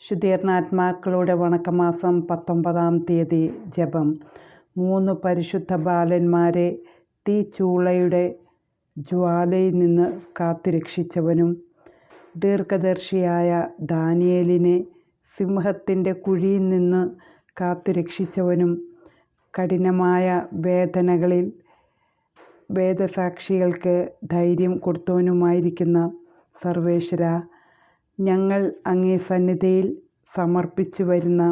ശുദ്ധീകരണാത്മാക്കളുടെ വണക്കമാസം 19-ാം തീയതി ജപം. 3 പരിശുദ്ധ ബാലന്മാരെ തീച്ചൂളയുടെ ജ്വാലയിൽ നിന്ന് കാത്തുരക്ഷിച്ചവനും, ദീർഘദർശിയായ ദാനിയേലിനെ സിംഹത്തിൻ്റെ കുഴിയിൽ നിന്ന് കാത്തുരക്ഷിച്ചവനും, കഠിനമായ വേദനകളിൽ വേദസാക്ഷികൾക്ക് ധൈര്യം കൊടുത്തവനുമായിരിക്കുന്ന സർവേശ്വരാ, ഞങ്ങൾ അങ്ങേ സന്നിധിയിൽ സമർപ്പിച്ചു വരുന്ന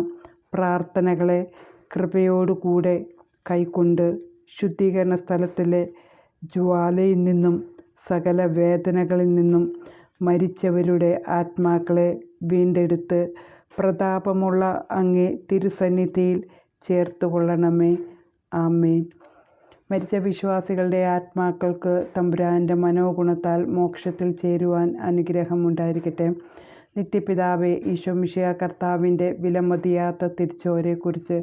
പ്രാർത്ഥനകളെ കൃപയോടുകൂടെ കൈക്കൊണ്ട് ശുദ്ധീകരണ സ്ഥലത്തിലെ ജ്വാലയിൽ നിന്നും സകല വേദനകളിൽ നിന്നും മരിച്ചവരുടെ ആത്മാക്കളെ വീണ്ടെടുത്ത് പ്രതാപമുള്ള അങ്ങേ തിരുസന്നിധിയിൽ ചേർത്തുകൊള്ളണമേ. ആമേൻ. മരിച്ച വിശ്വാസികളുടെ ആത്മാക്കൾക്ക് തമ്പുരാൻ്റെ മനോഗുണത്താൽ മോക്ഷത്തിൽ ചേരുവാൻ അനുഗ്രഹമുണ്ടായിരിക്കട്ടെ. നിത്യപിതാവേ, ഈശോ മിശിഹാ കർത്താവിൻ്റെ വിലമതിയാത്ത തിരിച്ചോരെക്കുറിച്ച്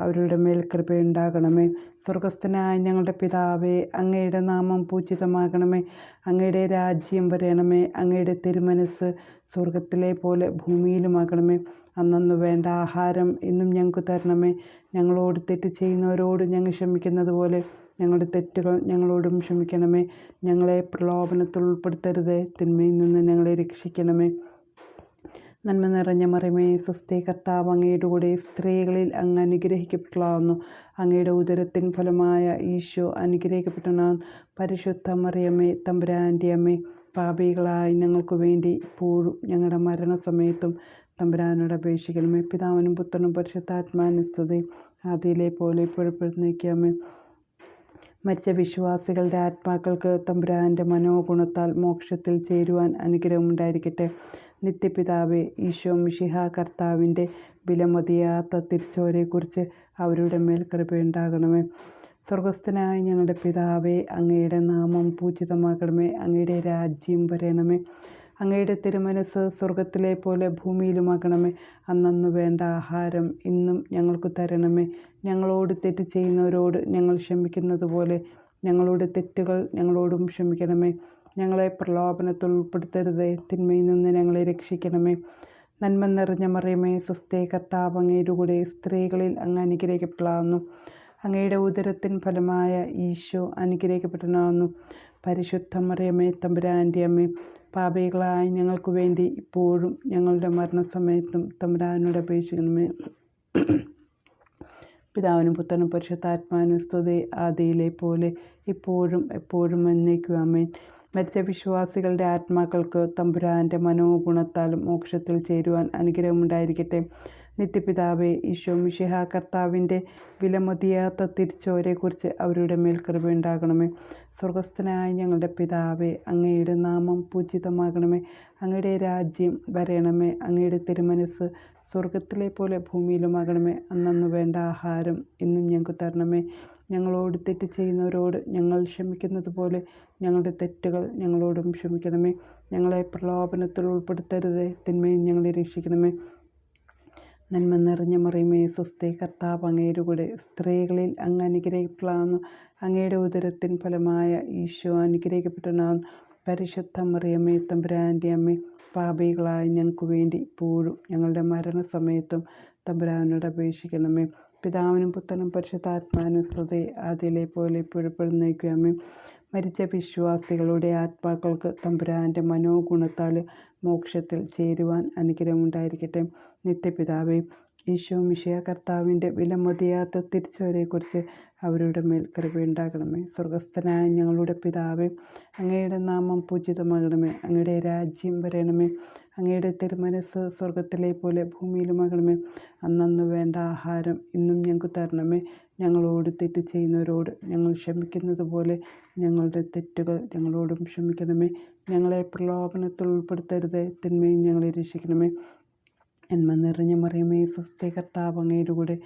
അവരുടെ മേൽ കൃപയുണ്ടാകണമേ. സ്വർഗസ്ഥനായ ഞങ്ങളുടെ പിതാവേ, അങ്ങയുടെ നാമം പൂജിതമാകണമേ. അങ്ങയുടെ രാജ്യം വരണമേ. അങ്ങയുടെ തിരുമനസ് സ്വർഗത്തിലെ പോലെ ഭൂമിയിലുമാകണമേ. അന്നന്നു വേണ്ട ആഹാരം ഇന്നും ഞങ്ങൾക്ക് തരണമേ. ഞങ്ങളോട് തെറ്റ് ചെയ്യുന്നവരോട് ഞങ്ങൾ ക്ഷമിക്കുന്നത് പോലെ ഞങ്ങളുടെ തെറ്റുകൾ ഞങ്ങളോടും ക്ഷമിക്കണമേ. ഞങ്ങളെ പ്രലോഭനത്തിൽ ഉൾപ്പെടുത്തരുതേ, തിന്മയിൽ നിന്ന് ഞങ്ങളെ രക്ഷിക്കണമേ. നന്മ നിറഞ്ഞ മറിയമേ, സ്വസ്തി, കർത്താവ് അങ്ങയുടെ കൂടെ സ്ത്രീകളിൽ അങ്ങ് അനുഗ്രഹിക്കപ്പെട്ടവളാകുന്നു. അങ്ങയുടെ ഉദരത്തിൻ ഫലമായ ഈശോ അനുഗ്രഹിക്കപ്പെട്ടവനാകുന്നു. പരിശുദ്ധ മറിയമേ, തമ്പുരാൻ്റെ അമ്മേ, പാപികളായ ഞങ്ങൾക്ക് വേണ്ടി ഇപ്പോഴും ഞങ്ങളുടെ മരണസമയത്തും തമ്പുരാനോട് അപേക്ഷിക്കണമേ. പിതാവിനും പുത്രനും പരിശുദ്ധാത്മാവിനും സ്തുതി, ആദിയിലെ പോലെ ഇപ്പോഴെപ്പോഴും നയിക്കാമേ. മരിച്ച വിശ്വാസികളുടെ ആത്മാക്കൾക്ക് തമ്പുരാൻ്റെ മനോഗുണത്താൽ മോക്ഷത്തിൽ ചേരുവാൻ അനുഗ്രഹമുണ്ടായിരിക്കട്ടെ. നിത്യപിതാവേ, ഈശോ മിശിഹാ കർത്താവിൻ്റെ വിലമതിയാത്ത തിരിച്ചോരെക്കുറിച്ച് അവരുടെ മേൽ കൃപയുണ്ടാകണമേ. സ്വർഗസ്ഥനായ ഞങ്ങളുടെ പിതാവേ, അങ്ങയുടെ നാമം പൂജിതമാകണമേ. അങ്ങയുടെ രാജ്യം വരണമേ. അങ്ങയുടെ തിരുമനസ് സ്വർഗത്തിലെ പോലെ ഭൂമിയിലുമാകണമേ. അന്നന്നു വേണ്ട ആഹാരം ഇന്നും ഞങ്ങൾക്ക് തരണമേ. ഞങ്ങളോട് തെറ്റ് ചെയ്യുന്നവരോട് ഞങ്ങൾ ക്ഷമിക്കുന്നത് പോലെ ഞങ്ങളുടെ തെറ്റുകൾ ഞങ്ങളോടും ക്ഷമിക്കണമേ. ഞങ്ങളെ പ്രലോഭനത്തിൽ ഉൾപ്പെടുത്തരുതേ, തിന്മയിൽ നിന്ന് ഞങ്ങളെ രക്ഷിക്കണമേ. നന്മ നിറഞ്ഞ മറിയമേ, സ്വസ്തി, കർത്താവ് അങ്ങയുടെ കൂടെ സ്ത്രീകളിൽ അങ്ങ് അനുഗ്രഹിക്കപ്പെട്ടവളാകുന്നു. അങ്ങയുടെ ഉദരത്തിൻ ഫലമായ ഈശോ അനുഗ്രഹിക്കപ്പെട്ടവനാകുന്നു. പരിശുദ്ധ മറിയമേ, തമ്പുരാൻ്റെ അമ്മേ, പാപികളായ ഞങ്ങൾക്ക് വേണ്ടി ഇപ്പോഴും ഞങ്ങളുടെ മരണസമയത്തും തമ്പുരാനോട് അപേക്ഷിക്കണമേ. പിതാവിനും പുത്രനും പരിശുദ്ധാത്മാവിനും സ്തുതി, ആദിയിലെ പോലെ ഇപ്പോഴും എപ്പോഴും എന്നേക്കും. ആമേൻ. മരിച്ച വിശ്വാസികളുടെ ആത്മാക്കൾക്ക് തമ്പുരാൻ്റെ മനോഗുണത്താലും മോക്ഷത്തിൽ ചേരുവാൻ അനുഗ്രഹമുണ്ടായിരിക്കട്ടെ. നിത്യപിതാവേ, ഈശോ മിശിഹാ കർത്താവിൻ്റെ വിലമതിയാത്ത തിരിച്ചോരെക്കുറിച്ച് അവരുടെ മേൽ കൃപയുണ്ടാകണമേ. സ്വർഗസ്ഥനായ ഞങ്ങളുടെ പിതാവേ, അങ്ങയുടെ നാമം പൂജിതമാകണമേ. അങ്ങയുടെ രാജ്യം വരണമേ. അങ്ങയുടെ തിരുമനസ് സ്വർഗത്തിലെ പോലെ ഭൂമിയിലുമാകണമേ. അന്നന്നു വേണ്ട ആഹാരം ഇന്നും ഞങ്ങൾക്ക് തരണമേ. ഞങ്ങളോട് തെറ്റ് ചെയ്യുന്നവരോട് ഞങ്ങൾ ക്ഷമിക്കുന്നത് പോലെ ഞങ്ങളുടെ തെറ്റുകൾ ഞങ്ങളോടും ക്ഷമിക്കണമേ. ഞങ്ങളെ പ്രലോഭനത്തിൽ ഉൾപ്പെടുത്തരുതേ, തിന്മയിൽ ഞങ്ങളെ രക്ഷിക്കണമേ. നന്മ നിറഞ്ഞ മറിയമേ, സ്വസ്തി, കർത്താവ് അങ്ങയുടെ കൂടെ സ്ത്രീകളിൽ അങ്ങ് അനുഗ്രഹിക്കപ്പെട്ടവളാകുന്നു. അങ്ങയുടെ ഉദരത്തിൻ ഫലമായ ഈശോ അനുഗ്രഹിക്കപ്പെട്ടവനാകുന്നു. പരിശുദ്ധ മറിയമേ, തമ്പുരാൻ്റെ അമ്മേ, പാപികളായ ഞങ്ങൾക്ക് വേണ്ടി ഇപ്പോഴും ഞങ്ങളുടെ മരണസമയത്തും തമ്പുരാനോട് അപേക്ഷിക്കണമേ. പിതാവിനും പുത്രനും പരിശുദ്ധാത്മാവിനും സ്തുതി, ആദിയിലെ പോലെ ഇപ്പോഴെപ്പോഴും നയിക്കാമേ. മരിച്ച വിശ്വാസികളുടെ ആത്മാക്കൾക്ക് തമ്പുരാൻ്റെ മനോഗുണത്താൽ മോക്ഷത്തിൽ ചേരുവാൻ അനുഗ്രഹമുണ്ടായിരിക്കട്ടെ. നിത്യപിതാവേ, ഈശോ മിശിഹാ കർത്താവിൻ്റെ വിലമതിയാത്ത തിരിച്ചോരെക്കുറിച്ച് അവരുടെ മേൽ കൃപയുണ്ടാകണമേ. സ്വർഗസ്ഥനായ ഞങ്ങളുടെ പിതാവേ, അങ്ങയുടെ നാമം പൂജിതമാകണമേ. അങ്ങയുടെ രാജ്യം വരണമേ. അങ്ങയുടെ തിരുമനസ് സ്വർഗത്തിലെ പോലെ ഭൂമിയിലുമാകണമേ. അന്നന്നു വേണ്ട ആഹാരം ഇന്നും ഞങ്ങൾക്ക് തരണമേ. ഞങ്ങളോട് തെറ്റ് ചെയ്യുന്നവരോട് ഞങ്ങൾ ക്ഷമിക്കുന്നത് പോലെ ഞങ്ങളുടെ തെറ്റുകൾ ഞങ്ങളോടും ക്ഷമിക്കണമേ. ഞങ്ങളെ പ്രലോഭനത്തിൽ ഉൾപ്പെടുത്തരുതേ, തിന്മയിൽ ഞങ്ങളെ രക്ഷിക്കണമേ. നന്മ നിറഞ്ഞ മറിയമേ, സ്വസ്തി, കർത്താവ് അങ്ങയുടെ കൂടെ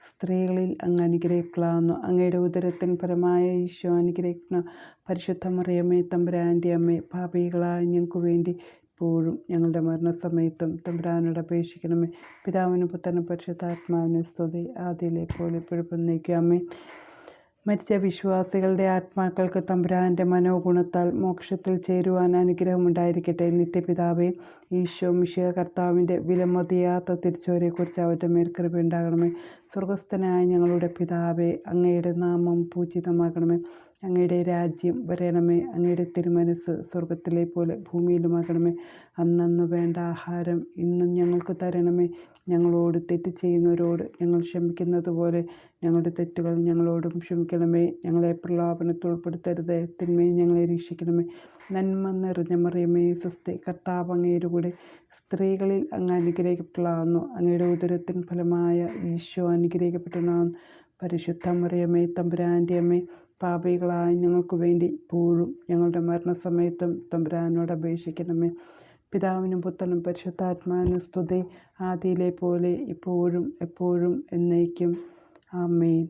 സ്ത്രീകളിൽ അങ്ങ് അനുഗ്രഹിക്കപ്പെട്ടവളാകുന്നു. അങ്ങയുടെ ഉദരത്തിൻ ഫലമായ ഈശോ അനുഗ്രഹിക്കുന്ന. പരിശുദ്ധ മറിയമേ, തമ്പുരാൻ്റെ അമ്മേ, പാപികളായ ഞങ്ങൾക്ക് വേണ്ടി ഇപ്പോഴും ഞങ്ങളുടെ മരണസമയത്തും തമ്പുരാനോട് അപേക്ഷിക്കണമേ. പിതാവിനും പുത്രനും പരിശുദ്ധാത്മാവിനും സ്തുതി, ആദിയിലെ പോലെ ഇപ്പോഴും എന്നേക്കും. ആമേൻ. മരിച്ച വിശ്വാസികളുടെ ആത്മാക്കൾക്ക് തമ്പുരാൻ്റെ മനോഗുണത്താൽ മോക്ഷത്തിൽ ചേരുവാൻ അനുഗ്രഹമുണ്ടായിരിക്കട്ടെ. നിത്യപിതാവേ, ഈശോ മിശിഹാ കർത്താവിൻ്റെ വിലമതിയാത്ത തിരിച്ചുവരെക്കുറിച്ച് അവരുടെ മേൽ കൃപയുണ്ടാകണമേ. സ്വർഗസ്ഥനായ ഞങ്ങളുടെ പിതാവേ, അങ്ങയുടെ നാമം പൂജിതമാകണമേ. അങ്ങയുടെ രാജ്യം വരണമേ. അങ്ങയുടെ തിരുമനസ്സ് സ്വർഗത്തിലെ പോലെ ഭൂമിയിലുമാകണമേ. അന്നന്ന് വേണ്ട ആഹാരം ഇന്നും ഞങ്ങൾക്ക് തരണമേ. ഞങ്ങളോട് തെറ്റ് ചെയ്യുന്നവരോട് ഞങ്ങൾ ക്ഷമിക്കുന്നത് പോലെ ഞങ്ങളുടെ തെറ്റുകൾ ഞങ്ങളോടും ക്ഷമിക്കണമേ. ഞങ്ങളെ പ്രലോഭനത്തിൽ ഉൾപ്പെടുത്തരുത്, തിന്മയിൽ ഞങ്ങളെ രക്ഷിക്കണമേ. നന്മ നിറഞ്ഞ മറിയമേ, സ്വസ്തി, കർത്താവ് അങ്ങയുടെ കൂടെ സ്ത്രീകളിൽ അങ്ങ് അനുഗ്രഹിക്കപ്പെട്ടവളാകുന്നു. അങ്ങയുടെ ഉദരത്തിൻ ഫലമായ ഈശോ അനുഗ്രഹിക്കപ്പെട്ടവനാകുന്നു. പരിശുദ്ധ മറിയമേ, തമ്പുരാൻ്റെ അമ്മേ, പാപികളായ ഞങ്ങൾക്ക് വേണ്ടി ഇപ്പോഴും ഞങ്ങളുടെ മരണസമയത്തും തമ്പുരാനോട് അപേക്ഷിക്കണമേ. പിതാവിനും പുത്രനും പരിശുദ്ധാത്മാവിനും സ്തുതി, ആദിയിലെ പോലെ ഇപ്പോഴും എപ്പോഴും എന്നേക്കും. ആമേൻ.